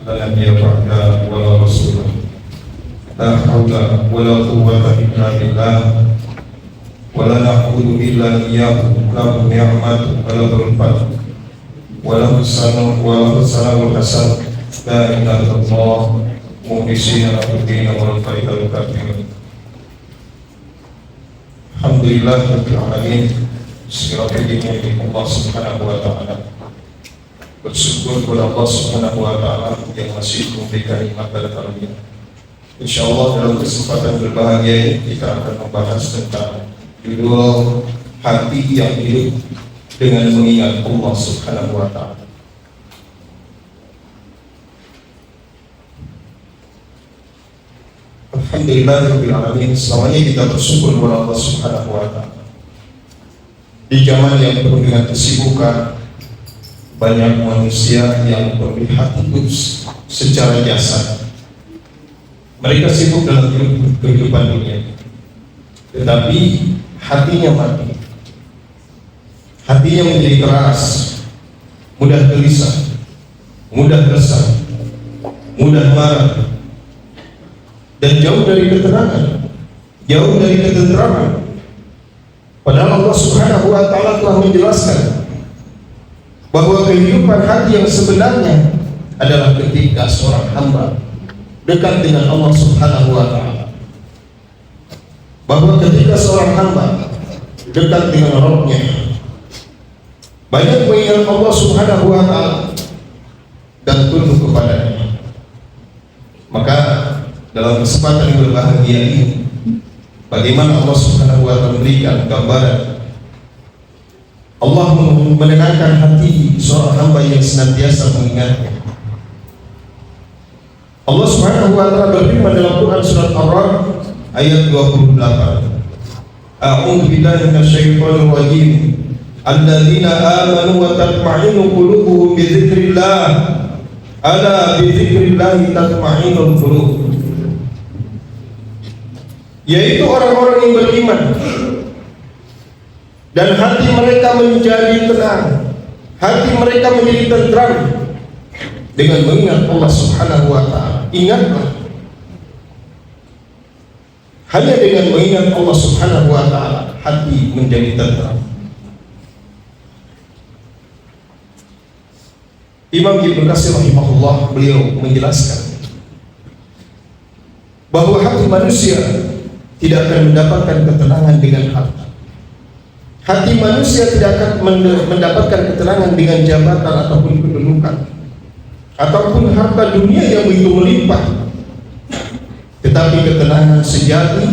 لا نبي بعد ولا رسول لا حول ولا قوة إلا بالله ولا نعبد إلا إياه له النعمة وله الفضل وله الثناء الحسن لا إله إلا الله مخلصين له الدين ولو كره الكافرون. Alhamdulillah rabbil alamin. Segala puji milik Allah Subhanahu wa taala. Bersyukur kepada Allah Subhanahu wa taala yang masih memberikan nikmat pada kami. Insyaallah dalam kesempatan berbahagia ini kita akan membahas tentang judul hati yang hidup dengan mengingat Allah Subhanahu wa taala. Alhamdulillahirrahmanirrahim. Selama ini kita bersyukur kepada Allah Subhanahu wa ta'ala. Di zaman yang penuh dengan kesibukan, banyak manusia yang berlihat hidup secara jasad. Mereka sibuk dalam kehidupan dunia, tetapi hatinya mati. Hatinya menjadi keras, mudah gelisah, mudah resah, mudah marah, dan jauh dari ketenangan, jauh dari ketenteraman. Padahal Allah Subhanahu wa taala telah menjelaskan bahwa kehidupan hati yang sebenarnya adalah ketika seorang hamba dekat dengan Allah Subhanahu wa taala. Bahwa ketika seorang hamba dekat dengan Rabb-Nya, banyak mengingat Allah Subhanahu wa taala dan tunduk kepadanya. Maka dalam kesempatan yang berbahagia ini, bagaimana Allah Subhanahu wa taala memberikan gambaran Allah menenangkan hati seorang hamba yang senantiasa mengingatnya. Allah Subhanahu wa taala berfirman dalam Quran surat Ar-Ra'd ayat 28. A'udzu billahi minasyaitonir rajim. Alladzina amanu wa tatma'innu qulubuhum bi dzikrillah. Ala bi dzikrillah tatma'innul qulub. Yaitu orang-orang yang beriman dan hati mereka menjadi tenang, hati mereka menjadi tentram dengan mengingat Allah Subhanahu wa taala. Ingatlah, hanya dengan mengingat Allah Subhanahu wa taala hati menjadi tentram. Imam Ibnu Katsir rahimahullah, beliau menjelaskan bahwa hati manusia tidak akan mendapatkan ketenangan dengan harta. Hati manusia tidak akan mendapatkan ketenangan dengan jabatan ataupun kedudukan ataupun harta dunia yang begitu melimpah. Tetapi ketenangan sejati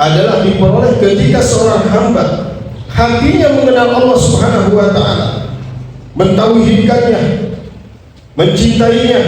adalah diperoleh ketika seorang hamba hatinya mengenal Allah Subhanahu wa taala, mentauhidkannya, mencintainya,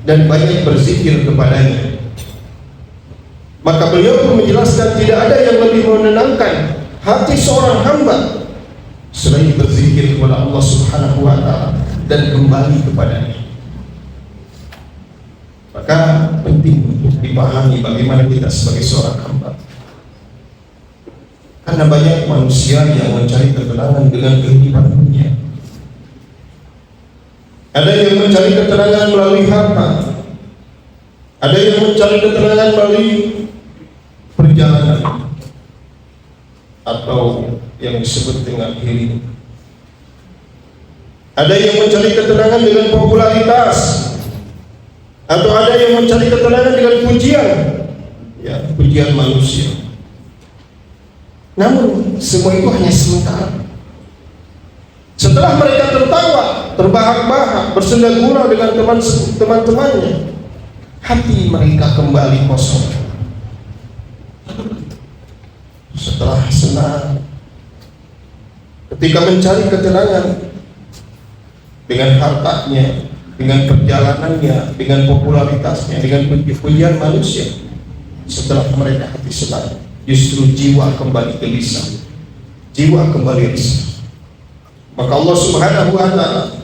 dan banyak berzikir kepadanya. Maka beliau pun menjelaskan tidak ada yang lebih menenangkan hati seorang hamba selain berzikir kepada Allah Subhanahu wa taala dan kembali kepadanya. Maka penting untuk dipahami bagaimana kita sebagai seorang hamba. Karena banyak manusia yang mencari ketenangan dengan kehidupan dunia. Ada yang mencari ketenangan melalui harta, ada yang mencari ketenangan melalui perjalanan atau yang disebut dengan healing. Ada yang mencari ketenangan dengan popularitas, atau ada yang mencari ketenangan dengan pujian, ya, pujian manusia. Namun semua itu hanya sementara. Setelah mereka tertawa, terbahak-bahak, bersenda gurau dengan teman-temannya, hati mereka kembali kosong. Setelah senang, ketika mencari ketenangan dengan hartanya, dengan perjalanannya, dengan popularitasnya, dengan pujian manusia, setelah mereka hati senang, justru jiwa kembali gelisah, jiwa kembali risau. Maka Allah Subhanahu wa taala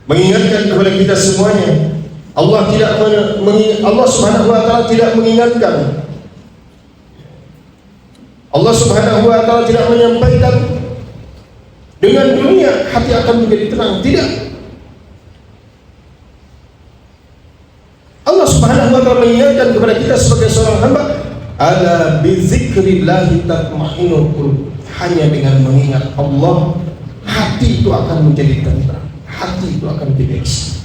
mengingatkan kepada kita semuanya, Allah Subhanahu wa taala tidak mengingatkan, Allah Subhanahu wa taala tidak menyampaikan dengan dunia hati akan menjadi tenang. Tidak. Subhanahu wa ta'ala mengingatkan kepada kita sebagai seorang hamba, ala bizikrillahi tatma'innul qulub. Hanya dengan mengingat Allah, hati itu akan menjadi tenang, hati itu akan menjadi resah.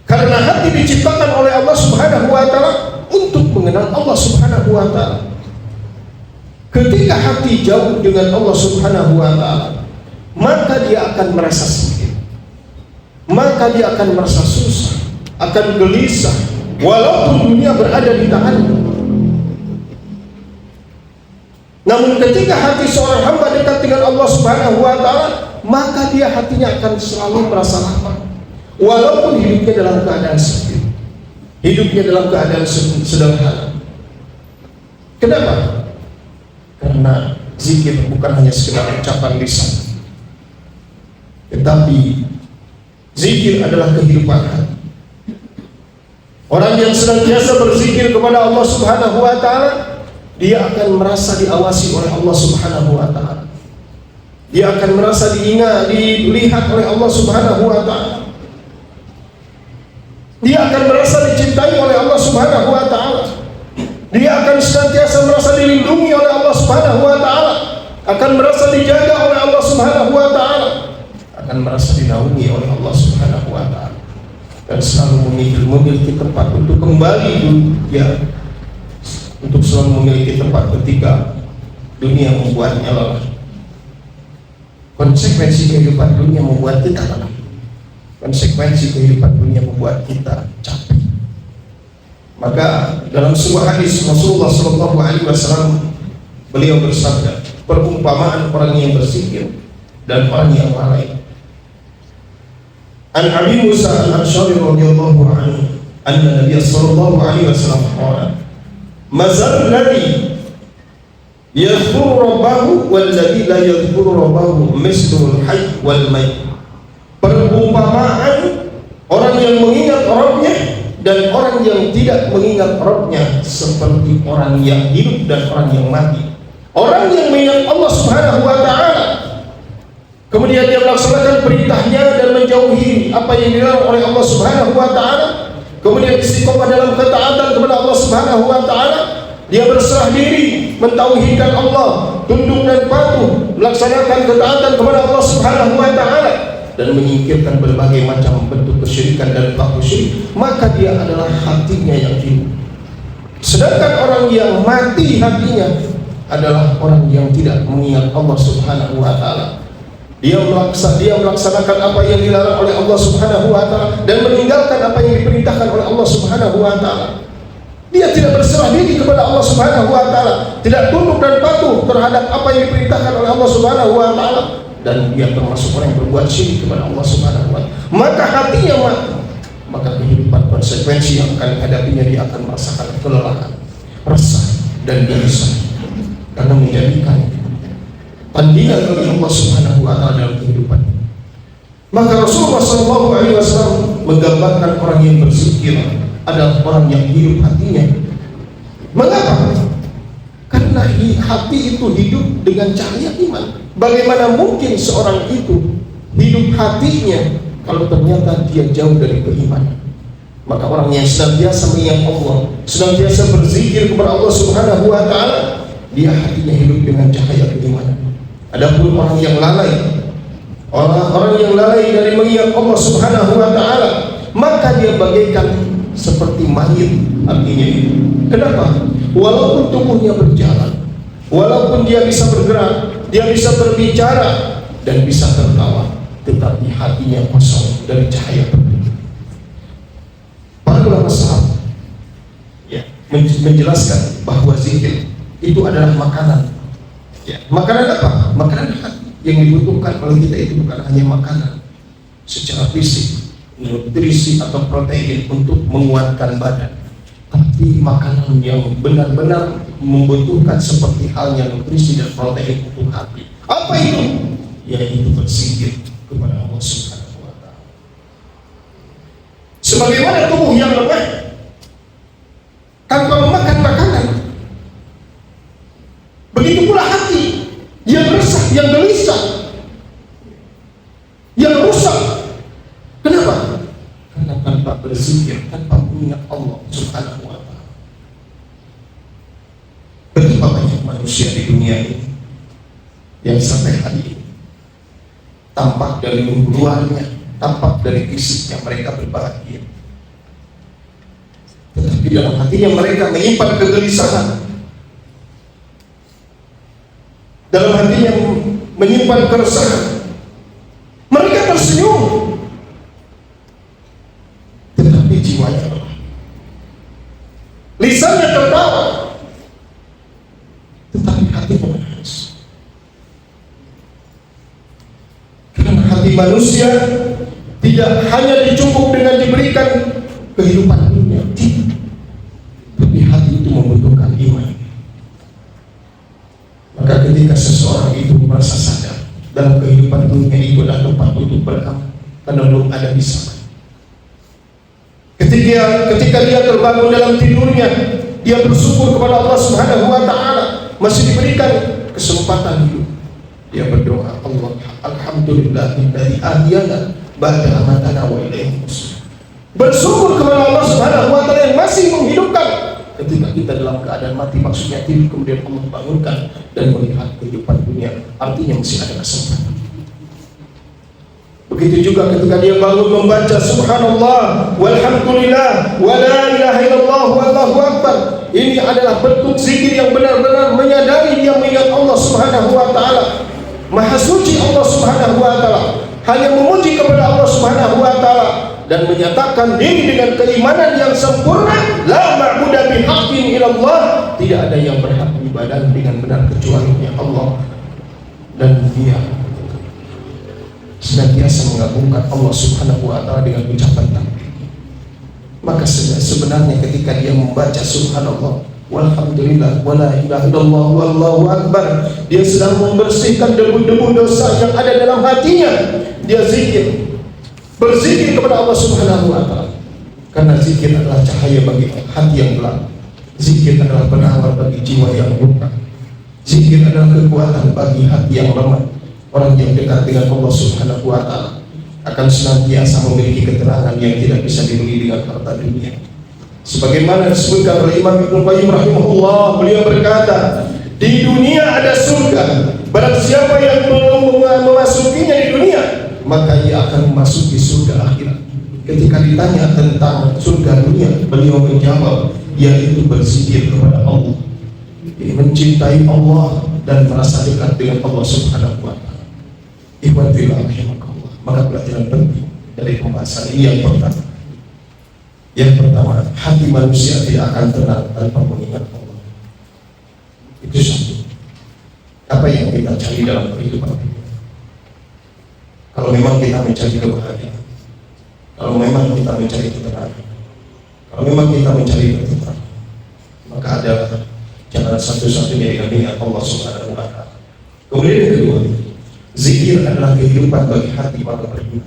Karena hati diciptakan oleh Allah Subhanahu wa ta'ala untuk mengenal Allah Subhanahu wa ta'ala. Ketika hati jauh dengan Allah Subhanahu wa ta'ala, maka dia akan merasa sempit, maka dia akan merasa susah, akan gelisah, walaupun dunia berada di tangannya. Namun ketika hati seorang hamba dekat dengan Allah Subhanahu wa ta'ala, maka dia hatinya akan selalu merasa lapang, walaupun hidupnya dalam keadaan sempit, hidupnya dalam keadaan sederhana. Kenapa? Karena zikir bukan hanya sekedar ucapan lisan, tetapi zikir adalah kehidupan hati. Orang yang senantiasa berzikir kepada Allah Subhanahu wa ta'ala, dia akan merasa diawasi oleh Allah Subhanahu wa ta'ala. Dia akan merasa dilihat oleh Allah Subhanahu wa ta'ala. Dia akan merasa dicintai oleh Allah Subhanahu wa ta'ala. Dia akan senantiasa merasa dilindungi oleh Allah Subhanahu wa ta'ala, akan merasa dijaga oleh Allah Subhanahu wa ta'ala, akan merasa dinaungi oleh Allah Subhanahu wa ta'ala, dan selalu memiliki tempat untuk kembali ya, untuk selalu memiliki tempat ketika dunia membuatnya lelah. Konsekuensi kehidupan dunia membuat kita lelah. Konsekuensi kehidupan dunia membuat kita capek. Maka dalam sebuah hadis Rasulullah SAW, beliau bersabda, perumpamaan orang yang berzikir dan orang yang lalai. An Abi Musa al-Asy'ari radhiyallahu anhu, anna Nabiy sallallahu alaihi wasallam qala, mazal ladzi yadhkuru rabbahu wal ladzi la yadhkuru rabbahu mislul hayy wal mayt. Perumpamaan orang yang mengingat Rabbnya dan orang yang tidak mengingat Rabbnya seperti orang yang hidup dan orang yang mati. Orang yang mengingat Allah Subhanahu wa ta'ala, kemudian dia melaksanakan perintahnya dan menjauhi apa yang dilarang oleh Allah Subhanahu wa ta'ala, kemudian istiqomah dalam ketaatan kepada Allah Subhanahu wa ta'ala, dia berserah diri, mentauhidkan Allah, tunduk dan patuh, melaksanakan ketaatan kepada Allah Subhanahu wa ta'ala, dan menyingkirkan berbagai macam bentuk kesyirikan dan pelaku syirik, maka dia adalah hatinya yang hidup. Sedangkan orang yang mati hatinya adalah orang yang tidak mengingat Allah Subhanahu wa ta'ala. Dia melaksanakan apa yang dilarang oleh Allah Subhanahu wa ta'ala dan meninggalkan apa yang diperintahkan oleh Allah Subhanahu wa ta'ala. Dia tidak berserah diri kepada Allah Subhanahu wa ta'ala, tidak tunduk dan patuh terhadap apa yang diperintahkan oleh Allah Subhanahu wa ta'ala, dan dia termasuk orang yang berbuat syirik kepada Allah Subhanahu wa ta'ala. Maka hatinya mati, maka kehidupan konsekuensi yang akan dihadapinya, dia akan merasakan kelelahan, resah dan gelisah, karena menjadikan tandingan bagi Allah Subhanahu wa ta'ala dalam kehidupan. Maka Rasulullah SAW menggambarkan orang yang berzikir adalah orang yang hidup hatinya. Mengapa? Karena hati itu hidup dengan cahaya iman. Bagaimana mungkin seorang itu hidup hatinya kalau ternyata dia jauh dari keimanan? Maka orang yang senantiasa mengingat Allah, senantiasa berzikir kepada Allah Subhanahu wa ta'ala, dia hatinya hidup dengan cahaya keimanan. Adapun orang yang lalai, orang yang lalai dari mengingat Allah Subhanahu wa ta'ala, maka dia bagaikan seperti mayit, artinya itu. Kenapa? Walaupun tubuhnya berjalan, walaupun dia bisa bergerak, dia bisa berbicara dan bisa tertawa, tetapi hatinya kosong dari cahaya petunjuk. Para ulama salaf menjelaskan bahwa zikir itu adalah makanan. Makanan apa? Makanan hati. Yang dibutuhkan oleh kita itu bukan hanya makanan secara fisik, nutrisi atau protein untuk menguatkan badan, tapi makanan yang benar-benar membutuhkan seperti halnya nutrisi dan protein untuk hati. Apa itu? Yaitu berzikir kepada Allah Subhanahu wa ta'ala. Sebagaimana tubuh yang lemah tanpa memakan makanan, begitu pula hati yang resah, yang gelisah, yang rusak. Kenapa? Karena tanpa tanpa berzikir, tanpa mengingat Allah Subhanahu wa ta'ala. Betapa banyak manusia di dunia ini yang sampai hari ini tampak dari luarnya, tampak dari fisiknya mereka berbahagia, tetapi dalam hatinya mereka menyimpan kegelisahan, dalam hatinya menyimpan keresahan. Mereka tersenyum, tetapi jiwanya lelah. Lisannya tertawa, tetapi hatinya menangis. Karena hati manusia tidak hanya dicukup dengan diberikan kehidupan dunia, tapi hati itu membutuhkan iman. Maka ketika seseorang itu merasa sadar dalam kehidupan dunia itu adalah tempat untuk beramal, karena belum ada hisab. Ketika dia terbangun dalam tidurnya, dia bersyukur kepada Allah Subhanahu wa ta'ala masih diberikan kesempatan hidup. Dia berdoa, Allah alhamdulillahilladzi ahyana ba'da amatana wa ilaihi nusyur. Bersyukur kepada Allah Subhanahu wa ta'ala yang masih menghidupkan ketika kita dalam keadaan mati, maksudnya tidur kemudian Allah bangunkan dan melihat kehidupan dunia, artinya masih ada kesempatan. Begitu juga ketika dia bangun membaca subhanallah walhamdulillah wa la ilaha illallah wallahu akbar. Ini adalah bentuk zikir yang benar-benar menyadari dia mengingat Allah Subhanahu wa ta'ala. Maha suci Allah Subhanahu wa ta'ala, hanya memuji kepada Allah Subhanahu wa ta'ala dan menyatakan diri dengan keimanan yang sempurna. La ma'budu bihaqqin illallah, tidak ada yang berhak ibadah dengan benar kecuali Allah. Dan dia senantiasa mengagungkan Allah Subhanahu wa ta'ala dengan ucapan takbir. Maka sebenarnya ketika dia membaca subhanallah walhamdulillah wala ilaha illallah wallahu akbar, dia sedang membersihkan debu-debu dosa yang ada dalam hatinya. Dia zikir, berzikir kepada Allah Subhanahu wa ta'ala. Karena zikir adalah cahaya bagi hati yang gelap. Zikir adalah penawar bagi jiwa yang luka. Zikir adalah kekuatan bagi hati yang lemah. Orang yang dekat dengan Allah Subhanahu wa ta'ala akan senantiasa memiliki keterangan yang tidak bisa dibeli dengan harta dunia. Sebagaimana disebutkan oleh Imam Ibnu Qayyim rahimahullah, beliau berkata, di dunia ada surga. Barang siapa yang belum memasukinya di dunia, maka ia akan memasuki surga akhirat. Ketika ditanya tentang surga dunia, beliau menjawab, yaitu berzikir kepada Allah, mencintai Allah dan merasa dekat dengan Allah Subhanahu wa ta'ala. Ikhwan fillah rahimakumullah. Maka pelajaran penting dari pembahasan ini yang pertama, hati manusia tidak akan tenang tanpa mengingat Allah. Itu satu. Apa yang kita cari dalam kehidupan ini? Kalau memang kita mencari kebahagiaan, kalau memang kita mencari ketenangan, kalau memang kita mencari ketenangan, maka ada jalan satu-satunya dengan ingat Allah Subhanahu wa ta'ala. Kemudian yang kedua, zikir adalah kehidupan bagi hati para beriman.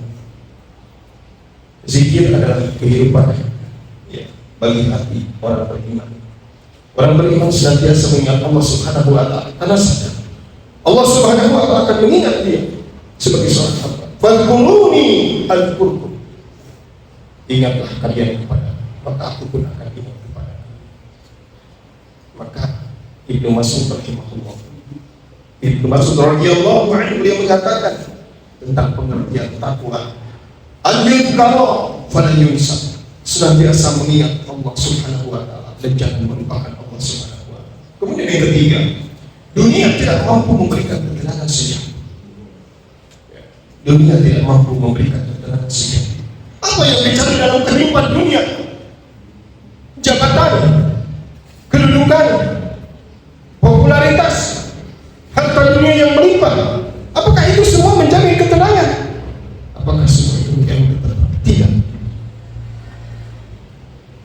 Zikir adalah kehidupan bagi hati orang beriman. Orang beriman senantiasa mengingat Allah Subhanahu wa ta'ala karena sadar Allah Subhanahu wa ta'ala akan mengingat dia sebagai seorang hamba. Fadhkuruni adzkurkum. Ingatlah kalian kepada, maka aku pun akan ingat kepada. Maka Ibnu Mas'ud rahimahullah, Ibnu Mas'ud radhiyallahu anhu, beliau mengatakan tentang pengertian takwa, "Adzkurullah fala yunsa." Senantiasa mengingat Allah Subhanahu wa ta'ala dan jangan melupakan Allah Subhanahu wa ta'ala. Kemudian yang ketiga, dunia tidak mampu memberikan ketenangan sejati. Dunia tidak mampu memberikan ketenangan sejati. Apa yang dicari dalam kehidupan dunia? Jabatan, kedudukan, popularitas, harta dunia yang melimpah. Apakah itu semua menjamin ketenangan? Apakah semua itu menjamin ketenangan? Tidak.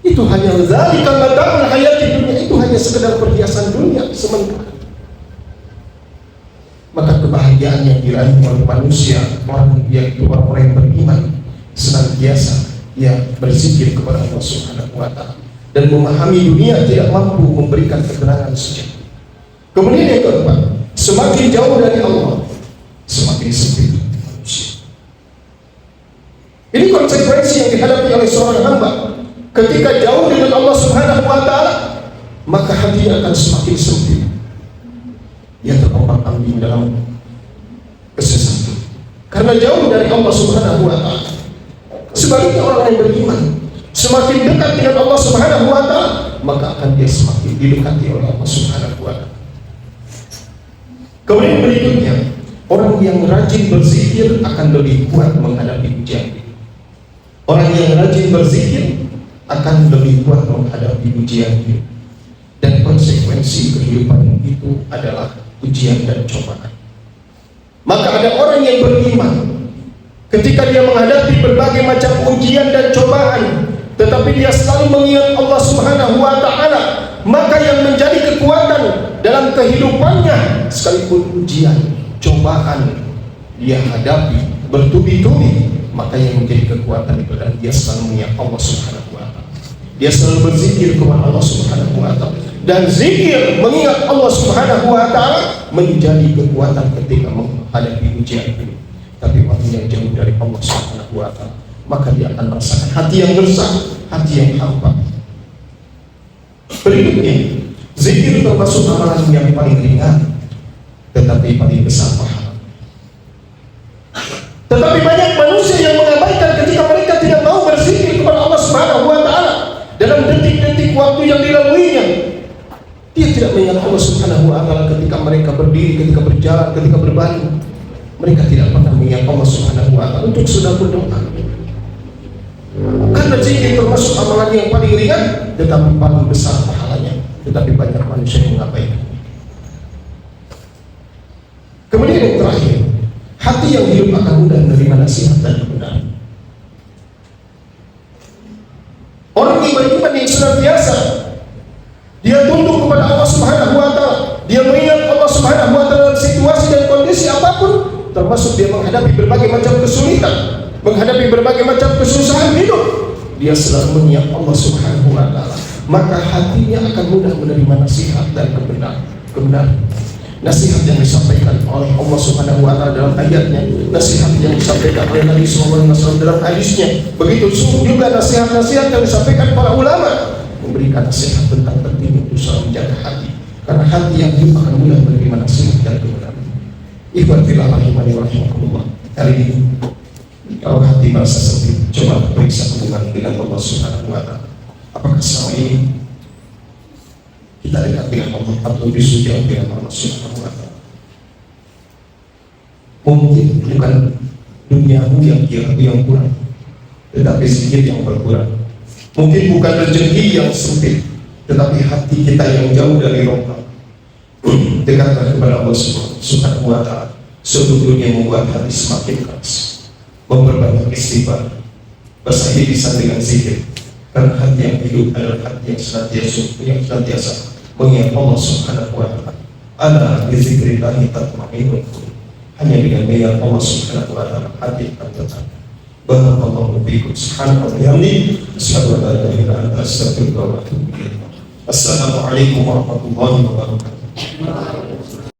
Itu hanya zalika mata'ul hayati dunia, itu hanya sekedar perhiasan dunia sementara. Maka kebahagiaan yang diraih oleh manusia, orang yang beriman, senantiasa ia berzikir kepada Allah Subhanahu wa ta'ala dan memahami dunia tidak mampu memberikan ketenangan sejati. Kemudian yang keempat, semakin jauh dari Allah, semakin sempit manusia. Ini konsekuensi yang dihadapi oleh seorang hamba ketika jauh dengan Allah Subhanahu wa Ta'ala, maka hatinya akan semakin sempit. Dia terombang-ambing dalam kesesatan karena jauh dari Allah Subhanahu wa Ta'ala. Sebaliknya orang yang beriman semakin dekat dengan Allah Subhanahu wa Ta'ala, maka akan dia semakin didekati oleh Allah Subhanahu wa Ta'ala. Kemudian berikutnya, orang yang rajin berzikir akan lebih kuat menghadapi ujian. Orang yang rajin berzikir akan lebih kuat menghadapi ujian. Dan konsekuensi kehidupan itu adalah ujian dan cobaan. Maka ada orang yang beriman, ketika dia menghadapi berbagai macam ujian dan cobaan, tetapi dia selalu mengingat Allah Subhanahu wa Ta'ala, maka yang menjadi kekuatan dalam kehidupannya, sekalipun ujian, cobaan dia hadapi bertubi-tubi, maka yang menjadi kekuatan itu adalah dia selalu mengingat Allah Subhanahu wa Ta'ala. Dia selalu berzikir kepada Allah Subhanahu wa Ta'ala, dan zikir mengingat Allah Subhanahu wa Ta'ala menjadi kekuatan ketika menghadapi ujian ini. Tapi orang yang jauh dari Allah Subhanahu wa Ta'ala, maka dia akan merasakan hati yang gersang, hati yang hampa. Berikutnya, zikir termasuk amalan yang paling ringan tetapi paling besar pahala. Tetapi banyak manusia yang mengabaikan ketika mereka tidak mau berzikir kepada Allah Subhanahu wa Ta'ala dalam detik-detik waktu yang dilaluinya. Dia tidak mengingat Allah Subhanahu wa Ta'ala ketika mereka berdiri, ketika berjalan, ketika berbaring. Mereka tidak pernah mengingat Allah Subhanahu wa Ta'ala untuk sudah berdoa. Karena zikir termasuk amalan yang paling ringan tetapi paling besar pahalanya. Tetapi banyak manusia yang mengabaikan. Kemudian yang terakhir, hati yang hidup akan mudah menerima nasihat dan kebenaran. Orang yang beriman yang senantiasa dia tunduk kepada Allah Subhanahu wa Ta'ala, dia mengingat Allah Subhanahu wa Ta'ala dalam situasi dan kondisi apapun, termasuk dia menghadapi berbagai macam kesulitan, menghadapi berbagai macam kesusahan hidup, dia selalu mengingat Allah Subhanahu wa Ta'ala, maka hatinya akan mudah menerima nasihat dan kebenaran. Nasihat yang disampaikan oleh Allah Subhanahu wa Ta'ala dalam ayatnya, nasihat yang disampaikan oleh Nabi SAW dalam hadisnya, begitu juga nasihat-nasihat yang disampaikan para ulama memberikan nasihat tentang pentingnya usaha menjaga hati, karena hati yang hidup akan mudah menerima nasihat dan kebenaran. Ikhwan fillah rahimani wa rahimakumullah. Hari ini kalau hati merasa sempit, coba periksa hubungan dengan Allah Subhanahu wa Ta'ala. Apakah selama ini kita dekat dengan Allah atau justru jauh dengan Allah Subhanahu wa Ta'ala? Mungkin bukan duniamu yang kurang, tetapi zikir yang berkurang. Mungkin bukan rezeki yang sempit, tetapi hati kita yang jauh dari Allah. Dekatlah kepada Allah Subhanahu wa Ta'ala. Sebetulnya membuat hati semakin keras, memperbanyak istighfar, bersahi lisan dengan zikir, karena hati yang hidup adalah hati yang senantiasa mengingat Allah Subhanahu wa Ta'ala. Ala bizikrillahi tatma'innul qulub. Hanya dengan mengingat Allah Subhanahu wa Ta'ala hati akan tenang. Barakallahu fiikum. Subhanallah wa bihamdihi, asyhadu an la ilaha illa anta, astaghfiruka wa atubu ilaik. Assalamualaikum warahmatullahi wabarakatuh.